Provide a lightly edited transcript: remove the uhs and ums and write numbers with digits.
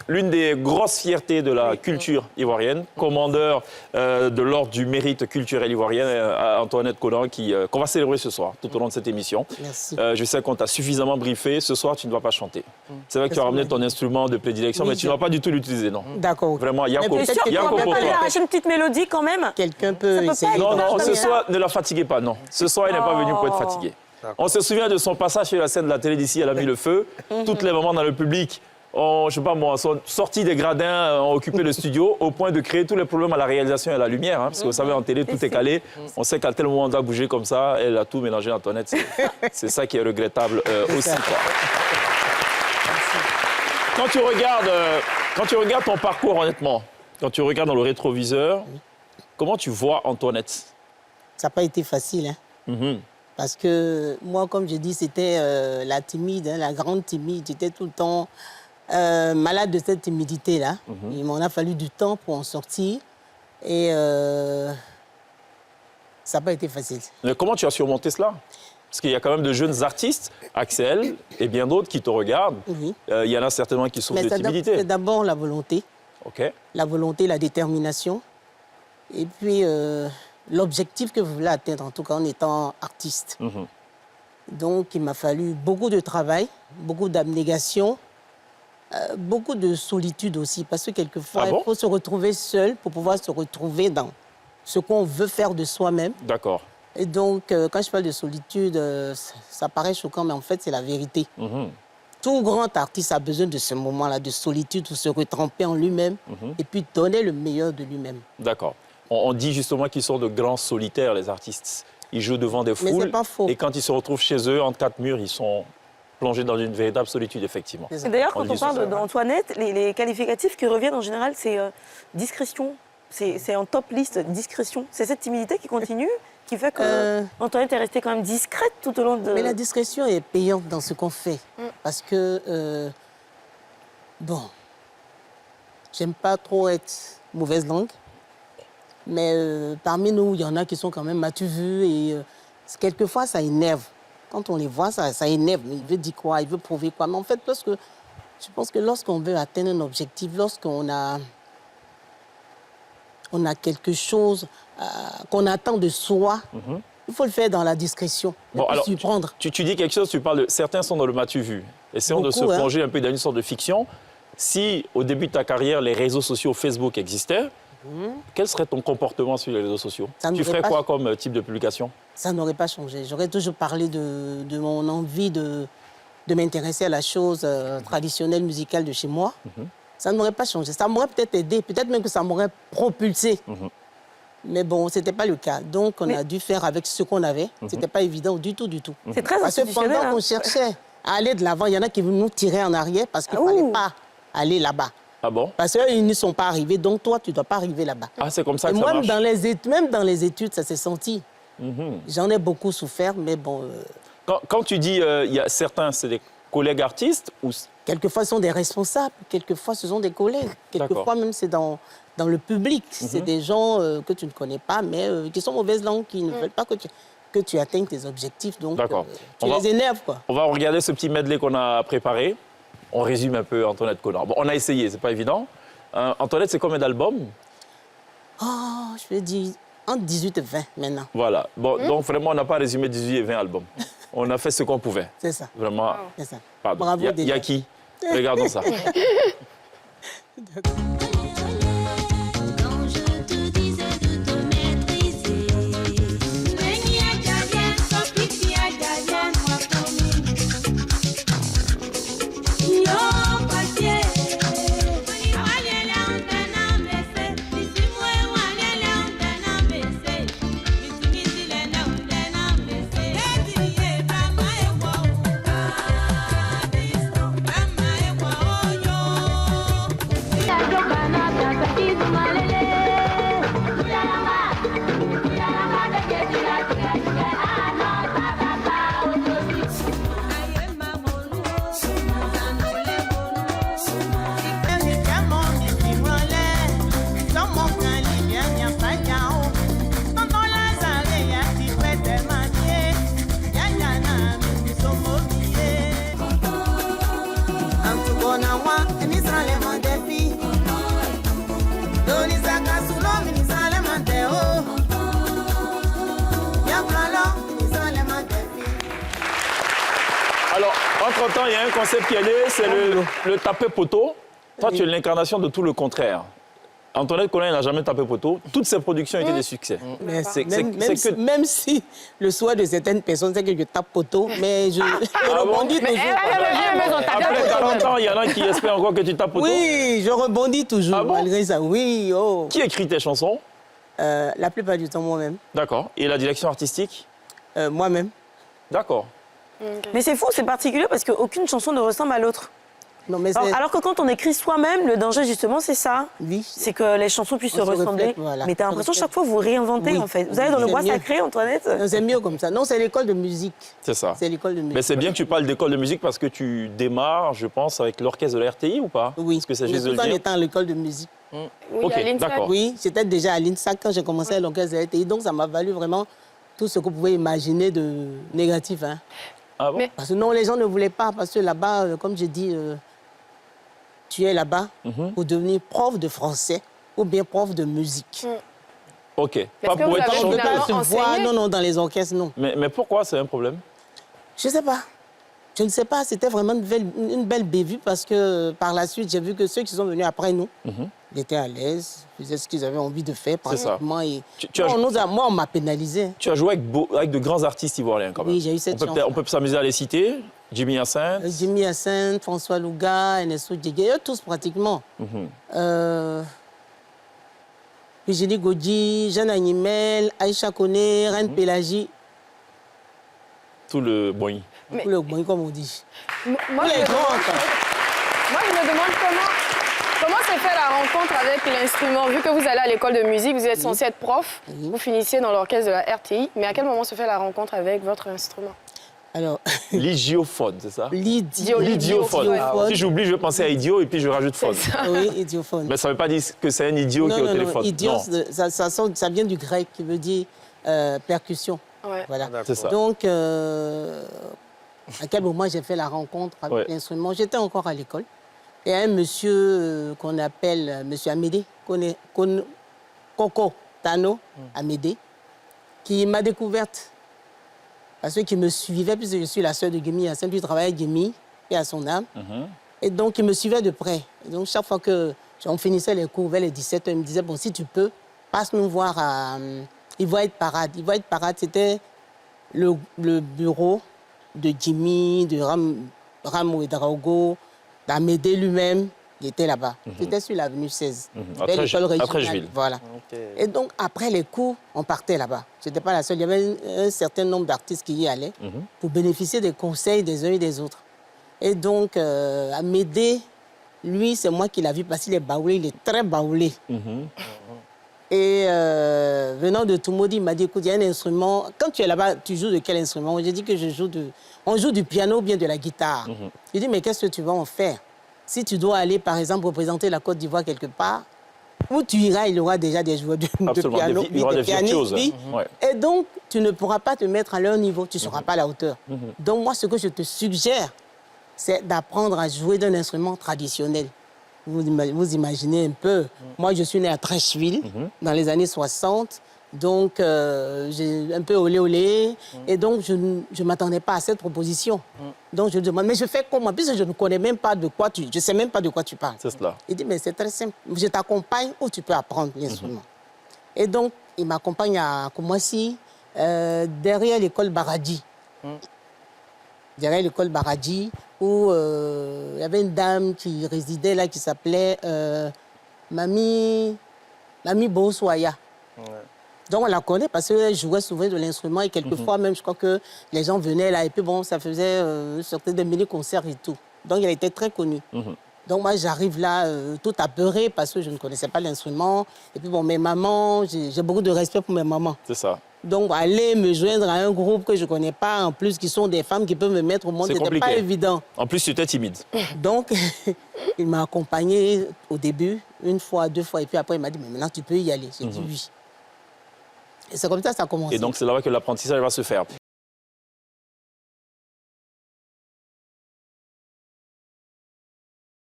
l'une des grosses fiertés de la culture ivoirienne, commandeur de l'ordre du mérite culturel ivoirien, Antoinette Konan, qu'on va célébrer ce soir, tout au long de cette émission. Merci. Je sais qu'on t'a suffisamment briefé. Ce soir, tu ne vas pas chanter. C'est vrai que tu as ramené ton instrument de prédilection, mais tu ne vas pas du tout l'utiliser, non? D'accord. Vraiment, Yako T'es sûr qu'on pour peut pas lui toi. arracher une petite mélodie quand même? Quelqu'un peut peut pas essayer. être Non, dommage, non, ce mais- soir, ne la fatiguez pas, non. Ce soir, il n'est pas venu pour être fatigué. On se souvient de son passage sur la scène de la télé d'ici, elle a mis le feu. Toutes les mamans dans le public ont, je sais pas moi, sont sorties des gradins, ont occupé le studio au point de créer tous les problèmes à la réalisation et à la lumière. Parce que vous savez, en télé, tout est calé. On sait qu'à tel moment, on doit bouger comme ça. Elle a tout mélangé, Antoinette. C'est ça qui est regrettable aussi. Quoi. Quand tu regardes ton parcours, honnêtement, quand tu regardes dans le rétroviseur, comment tu vois Antoinette? Ça n'a pas été facile, hein. Parce que moi, comme je dis, c'était la timide, hein, la grande timide. J'étais tout le temps malade de cette timidité-là. Il m'en a fallu du temps pour en sortir. Et ça n'a pas été facile. Mais comment tu as surmonté cela? Parce qu'il y a quand même de jeunes artistes, Axel et bien d'autres qui te regardent. Oui. Il y en a certainement qui souffrent de timidité. C'est d'abord la volonté. OK. La volonté, la détermination. Et puis, l'objectif que vous voulez atteindre, en tout cas en étant artiste. Donc, il m'a fallu beaucoup de travail, beaucoup d'abnégation, beaucoup de solitude aussi. Parce que quelquefois, il faut se retrouver seul pour pouvoir se retrouver dans ce qu'on veut faire de soi-même. D'accord. Et donc, quand je parle de solitude, ça paraît choquant, mais en fait, c'est la vérité. Tout grand artiste a besoin de ce moment-là, de solitude, pour se retremper en lui-même et puis donner le meilleur de lui-même. D'accord. On dit justement qu'ils sont de grands solitaires, les artistes. Ils jouent devant des foules. Mais c'est pas faux. Et quand ils se retrouvent chez eux, entre quatre murs, ils sont plongés dans une véritable solitude, effectivement. Et d'ailleurs, quand on parle d'Antoinette, les qualificatifs qui reviennent en général, c'est discrétion. C'est en top liste, discrétion. C'est cette timidité qui continue, qui fait que Antoinette est restée quand même discrète tout au long de... Mais la discrétion est payante dans ce qu'on fait. Parce que, bon, j'aime pas trop être mauvaise langue. Mais parmi nous, il y en a qui sont quand même m'as-tu vu et quelquefois, ça énerve. Quand on les voit, ça énerve. Mais il veut dire quoi? Il veut prouver quoi? Mais en fait, je pense que lorsqu'on veut atteindre un objectif, lorsqu'on a quelque chose qu'on attend de soi, il faut le faire dans la discrétion. Bon, alors, surprendre. tu dis quelque chose, tu parles de... Certains sont dans le m'as-tu vu. Essayons de se plonger un peu dans une sorte de fiction. Si, au début de ta carrière, les réseaux sociaux Facebook existaient, quel serait ton comportement sur les réseaux sociaux? Tu ferais quoi comme type de publication? Ça n'aurait pas changé. J'aurais toujours parlé de mon envie de m'intéresser à la chose traditionnelle musicale de chez moi. Ça n'aurait pas changé. Ça m'aurait peut-être aidé, peut-être même que ça m'aurait propulsé. Mais bon, ce n'était pas le cas. Donc, on a dû faire avec ce qu'on avait. Ce n'était pas évident du tout, du tout. C'est très parce que pendant qu'on cherchait à aller de l'avant, il y en a qui nous tiraient en arrière parce qu'il ne fallait pas aller là-bas. Ah bon? Parce qu'ils ne sont pas arrivés, donc toi, tu ne dois pas arriver là-bas. Ah, c'est comme ça que ça marche? Même dans les études, ça s'est senti. J'en ai beaucoup souffert, mais bon... Quand tu dis il y a certains, c'est des collègues artistes ou... Quelquefois, ce sont des responsables, quelquefois, ce sont des collègues. Quelquefois, même, c'est dans le public. C'est des gens que tu ne connais pas, mais qui sont mauvaises langues, qui ne veulent pas que tu atteignes tes objectifs. Donc, tu les énerves, quoi. On va regarder ce petit medley qu'on a préparé. On résume un peu Antoinette Konan. Bon, on a essayé, c'est pas évident. Antoinette, c'est combien d'albums? Oh, je vais dire entre 18 et 20 maintenant. Voilà. Bon, donc vraiment, on n'a pas résumé 18 et 20 albums. On a fait ce qu'on pouvait. C'est ça. Vraiment. C'est ça. Pardon. Bravo, Il y a qui? Regardons ça. 40 ans, il y a un concept qui est né, c'est le taper poteau. Toi, tu es l'incarnation de tout le contraire. Antoinette Colin n'a jamais tapé poteau. Toutes ses productions étaient des succès. Même si le souhait de certaines personnes, c'est que je tape poteau, mais je rebondis toujours. Après 40 ans, il y en a qui espèrent encore que tu tapes poteau. Oui, je rebondis toujours, malgré ça. Oui, oh. Qui écrit tes chansons? La plupart du temps, moi-même. D'accord. Et la direction artistique? Moi-même. D'accord. Mais c'est fou, c'est particulier parce qu'aucune chanson ne ressemble à l'autre. Non, mais alors que quand on écrit soi-même, le danger justement, c'est ça. Oui. C'est que les chansons puissent se ressembler. Reflète, voilà. Mais tu as l'impression chaque fois vous réinventez en fait. Vous allez dans le bois sacré, Antoinette. C'est mieux comme ça. Non, c'est l'école de musique. C'est ça. C'est l'école de musique. Mais c'est bien que tu parles d'école de musique parce que tu démarres, je pense, avec l'orchestre de la RTI ou pas? Oui. Parce que c'est juste de le tout en dire. étant à l'école de musique. Oui, Ok, à l'INSA. d'accord. Oui, j'étais déjà à l'INSA quand j'ai commencé à l'orchestre de la RTI. Donc, ça m'a valu vraiment tout ce que vous pouvez imaginer de négatif. Hein. Ah bon? Parce que non, les gens ne voulaient pas. Parce que là-bas, comme je dis, tu es là-bas pour devenir prof de français ou bien prof de musique. Ok. Pas pour être On ne peut pas finalement se voir, enseigné? non, dans les orchestres, non. Mais pourquoi c'est un problème? Je ne sais pas. Je ne sais pas, c'était vraiment une belle bévue parce que par la suite, j'ai vu que ceux qui sont venus après nous, ils étaient à l'aise, faisaient ce qu'ils avaient envie de faire pratiquement. Et moi, on m'a pénalisé. Tu as joué avec de grands artistes ivoiriens quand même. Oui, j'ai eu cette chance. On peut s'amuser à les citer. Jimmy Hyacinthe. Jimmy Hyacinthe, François Louga, Ernesto Djegé, eux tous pratiquement. Eugénie Godji, Jeanne Animel, Aïcha Koné, Reine Pélagie. Tout le boing. Tout le bon, comme on dit. Moi, Les grands, quoi. je me demande comment s'est fait la rencontre avec l'instrument. Vu que vous allez à l'école de musique, vous êtes censé être prof, vous finissiez dans l'orchestre de la RTI, mais à quel moment se fait la rencontre avec votre instrument? Alors, L'idiophone, c'est ça? l'idiophone. Si j'oublie, je vais penser à idiot et puis je rajoute phone. Oui, idiophone. Mais ça ne veut pas dire que c'est un idiot qui est au téléphone. Idiot, Non. ça vient du grec qui veut dire percussion. Ouais. Voilà. C'est ça. Donc, à quel moment j'ai fait la rencontre avec l'instrument? J'étais encore à l'école. Et un monsieur qu'on appelle monsieur Amédée, Coco Tano Amédée, qui m'a découverte. Parce qu'il me suivait, puisque je suis la sœur de Guémy Hyacinthe, lui travaillait à Guémy, et à son âme. Et donc, il me suivait de près. Et donc, chaque fois qu'on finissait les cours vers les 17h, il me disait, bon, si tu peux, passe nous voir à Ivoire Parade. Ivoire Parade, c'était le bureau de Jimmy, de Ramo et Drago, d'Amédée lui-même. Il était là-bas. C'était sur l'avenue 16. Vers l'école régionale. Voilà. Et donc, après les cours, on partait là-bas. Je n'étais pas la seule. Il y avait un certain nombre d'artistes qui y allaient pour bénéficier des conseils des uns et des autres. Et donc, Amédée, lui, c'est moi qui l'ai vu parce qu'il est baoulé. Il est très baoulé. Et venant de Toumoudi, il m'a dit, écoute, il y a un instrument. Quand tu es là-bas, tu joues de quel instrument? J'ai dit que on joue du piano ou bien de la guitare. Il dit, mais qu'est-ce que tu vas en faire? Si tu dois aller, par exemple, représenter la Côte d'Ivoire quelque part, où tu iras, il y aura déjà des joueurs de piano, il y aura des virtuoses. Et donc, tu ne pourras pas te mettre à leur niveau, tu ne seras pas à la hauteur. Donc, moi, ce que je te suggère, c'est d'apprendre à jouer d'un instrument traditionnel. Vous imaginez un peu. Moi, je suis né à Trècheville, dans les années 60. Donc, j'ai un peu olé. Et donc, je ne m'attendais pas à cette proposition. Donc, je demande, mais je fais comment? Puisque je ne connais même pas de quoi je ne sais même pas de quoi tu parles. C'est cela. Il dit, mais c'est très simple. Je t'accompagne où tu peux apprendre l'instrument. Et donc, il m'accompagne à Koumassi, derrière l'école Baradji. Derrière l'école Baradji, où il y avait une dame qui résidait là, qui s'appelait Mamie Boswaya. Donc on la connaît parce qu'elle jouait souvent de l'instrument et quelquefois même je crois que les gens venaient là et puis bon ça faisait sortait des mini-concerts et tout. Donc elle était très connue. Donc moi j'arrive là tout apeurée parce que je ne connaissais pas l'instrument. Et puis bon mes mamans, j'ai beaucoup de respect pour mes mamans. C'est ça. Donc aller me joindre à un groupe que je ne connais pas en plus qui sont des femmes qui peuvent me mettre au monde, c'était pas évident. En plus tu étais timide. Donc il m'a accompagnée au début, une fois, deux fois et puis après il m'a dit mais maintenant tu peux y aller. J'ai dit oui. Et c'est comme ça que ça a commencé. Et donc c'est là-bas que l'apprentissage va se faire.